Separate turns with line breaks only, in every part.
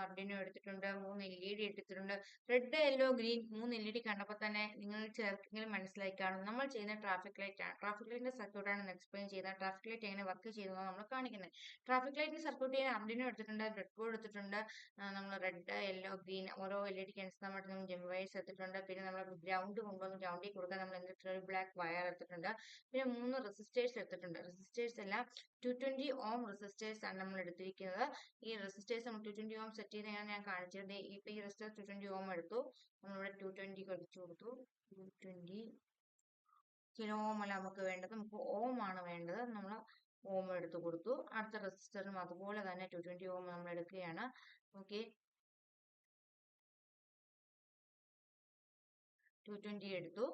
Arduino എടുത്തിട്ടുണ്ട്, 3 LED എടുത്തിട്ടുണ്ട്. Red, yellow, green 3 LED കണ്ടപ്പോൾ തന്നെ നിങ്ങൾ ചിലർക്കെങ്കിലും മനസ്സിലായി കാണും നമ്മൾ ചെയ്യുന്ന ട്രാഫിക് ലൈറ്റ് ആണ്. ട്രാഫിക് ലൈറ്റിന്റെ സർക്യൂട്ടാണ് എക്സ്പ്ലെയിൻ ചെയ്യുന്നത്. ട്രാഫിക് ലൈറ്റ് എങ്ങനെ വർക്ക് ചെയ്യുന്നതാണ് നമ്മൾ കാണിക്കുന്നത്. ട്രാഫിക് ലൈറ്റിന് സർക്യൂട്ട് ചെയ്യാൻ ആർഡിനോ എടുത്തിട്ടുണ്ട്, ബ്രെഡ് ബോർഡ് എടുത്തിട്ടുണ്ട്, നമ്മൾ റെഡ്, യെല്ലോ, ഗ്രീൻ ഓരോ LED അനുസൃതമായിട്ട് നമ്മൾ ജെം വയേഴ്സ് എടുത്തിട്ടുണ്ട്. പിന്നെ നമ്മൾ ഗ്രൗണ്ട് കൊണ്ടുവന്ന് ഗ്രൗണ്ടിൽ കൊടുക്കാൻ നമ്മൾ എന്തിട്ടുണ്ട് ബ്ലാക്ക് വയർ എടുത്തിട്ടുണ്ട്. പിന്നെ 3 റെസിസ്റ്റേഴ്സ് എടുത്തിട്ടുണ്ട്. റെസിസ്റ്റേഴ്സ് എല്ലാം 220 ഓം റെസിസ്റ്റേഴ്സ് ആണ് നമ്മൾ എടുത്തിരിക്കുന്നത്. ഈ റെസിസ്റ്റേഴ്സ് നമ്മൾ 220 ഓം സെറ്റ് ചെയ്ത് ഞാൻ കാണിച്ചത്. ഇപ്പൊ ഈ റെസിസ്റ്റർ 220 ഓം എടുത്തു, നമ്മളിവിടെ 220 കളിച്ചു കൊടുത്തു. 220 കിലോ ഓം അല്ല നമുക്ക് വേണ്ടത്, നമുക്ക് ഓം ആണ് വേണ്ടത്. നമ്മൾ ഓം എടുത്തു കൊടുത്തു. അടുത്ത റെസിസ്റ്ററിനും അതുപോലെ തന്നെ 220 ഓം നമ്മൾ എടുക്കുകയാണ്. ഓക്കെ, 220 എടുത്തു.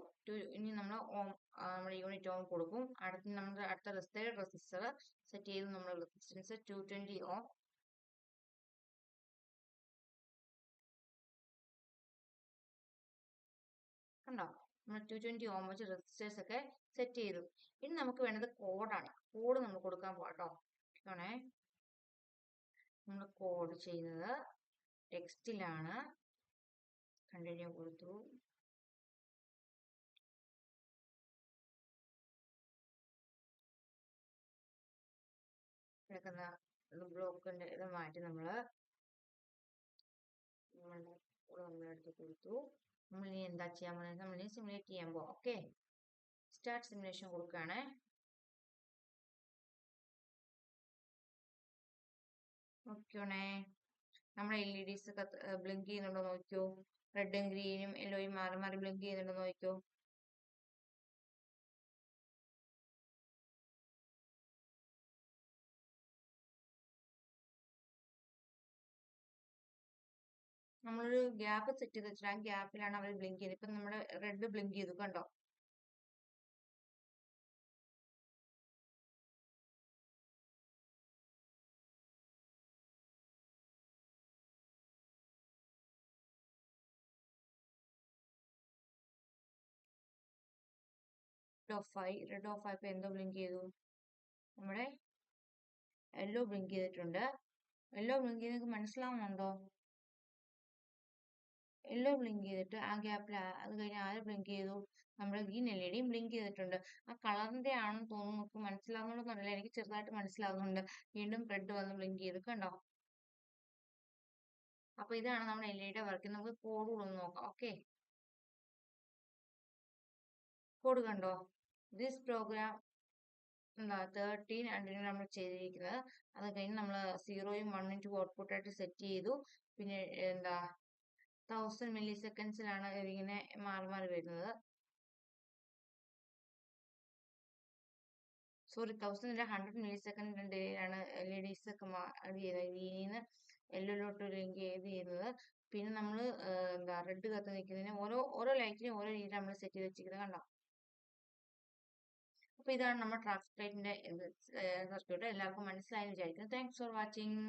ഇനി നമ്മൾ ഓം നമ്മുടെ യൂണിറ്റ് ഓം കൊടുക്കും. അടുത്ത റെസിസ്റ്റർ സെറ്റ് ചെയ്ത് നമ്മൾ റെസിസ്റ്റൻസ് 220 ഓം കണ്ടോ, നമ്മൾ 220 ഓം വെച്ച് റെസിസ്റ്റേഴ്സ് ഒക്കെ സെറ്റ് ചെയ്തു. ഇനി നമുക്ക് വേണ്ടത് കോഡാണ്. കോഡ് നമ്മൾ കൊടുക്കാൻ പോകട്ടോ. ആണേ, നമ്മൾ കോഡ് ചെയ്യുന്നത് ടെക്സ്റ്റിലാണ്. കണ്ടിന്യൂ കൊടുത്തു. കിടക്കുന്ന ബ്ലോക്കിന്റെ ഇത് മാറ്റി നമ്മളുടെ എടുത്ത് കൊടുത്തു. നമ്മൾ ഇനി എന്താ ചെയ്യാൻ പോകുന്നത്, നമ്മൾ ഇനി സിമുലേറ്റ് ചെയ്യാൻ പോകാം. ഓക്കെ, സ്റ്റാർട്ട് സിമുലേഷൻ കൊടുക്കുകയാണേ. നോക്കിയോണേ, നമ്മുടെ LEDs ബ്ലിങ്ക് ചെയ്യുന്നുണ്ടോ നോക്കിയോ. റെഡും ഗ്രീനും യെല്ലോയും മാറി മാറി ബ്ലിങ്ക് ചെയ്യുന്നുണ്ടോ നോക്കിയോ. നമ്മളൊരു ഗ്യാപ്പ് സെറ്റ് ചെയ്ത് വെച്ചാൽ ആ ഗ്യാപ്പിലാണ് അവർ ബ്ലിങ്ക് ചെയ്തത്. ഇപ്പൊ നമ്മുടെ റെഡ് ബ്ലിങ്ക് ചെയ്തു കണ്ടോ. റെഡ് ഓഫ് ആയപ്പോ എന്തോ ബ്ലിങ്ക് ചെയ്തു, നമ്മുടെ യെല്ലോ ബ്ലിങ്ക് ചെയ്തിട്ടുണ്ട്. യെല്ലോ ബ്ലിങ്ക് ചെയ്ത് മനസ്സിലാവുന്നുണ്ടോ. യെല്ലോ ബ്ലിങ്ക് ചെയ്തിട്ട് ആ ഗ്യാപ്പിൽ അത് കഴിഞ്ഞ് ആര് ബ്ലിങ്ക് ചെയ്തു, നമ്മുടെ ഗ്രീൻ LEDയും ബ്ലിങ്ക് ചെയ്തിട്ടുണ്ട്. ആ കളറിന്റെ ആണെന്ന് തോന്നുന്നു, നമുക്ക് മനസ്സിലാവുന്നുണ്ടെന്നറിയില്ല, എനിക്ക് ചെറുതായിട്ട് മനസ്സിലാവുന്നുണ്ട്. വീണ്ടും റെഡ് വന്ന് ബ്ലിങ്ക് ചെയ്ത് കണ്ടോ. അപ്പൊ ഇതാണ് നമ്മുടെ LED വർക്ക്. നമുക്ക് കോഡ് ഒന്ന് നോക്കാം. ഓക്കെ, കോഡ് കണ്ടോ. ദിസ് പ്രോഗ്രാം എന്താ 13 ആണ് നമ്മൾ ചെയ്തിരിക്കുന്നത്. അത് കഴിഞ്ഞ് നമ്മൾ 0യും 1ഉം 2 ഔട്ട്പുട്ട് ആയിട്ട് സെറ്റ് ചെയ്തു. പിന്നെ എന്താ 1000 മില്ലി സെക്കൻഡ്സിലാണ് ഇങ്ങനെ മാറി മാറി വരുന്നത്. സോറി, 1000 അല്ല, 100 മില്ലി സെക്കൻഡിലാണ് LEDs ഒക്കെ ഗ്രീനിന്ന് യെല്ലോയിലോട്ട് ലിങ്ക് ചെയ്യുന്നത്. പിന്നെ നമ്മൾ എന്താ റെഡ് കത്ത് നിൽക്കുന്നതിന് ഓരോ ലൈറ്റിനും ഓരോ രീതിയിൽ നമ്മൾ സെറ്റ് ചെയ്ത് വെച്ചിരിക്കുന്നത് കണ്ടോ. അപ്പൊ ഇതാണ് നമ്മുടെ ട്രാഫിക് ലൈറ്റിന്റെ സർക്യൂട്ട്. എല്ലാവർക്കും മനസ്സിലായെന്ന് വിചാരിക്കുന്നു. Thanks for watching.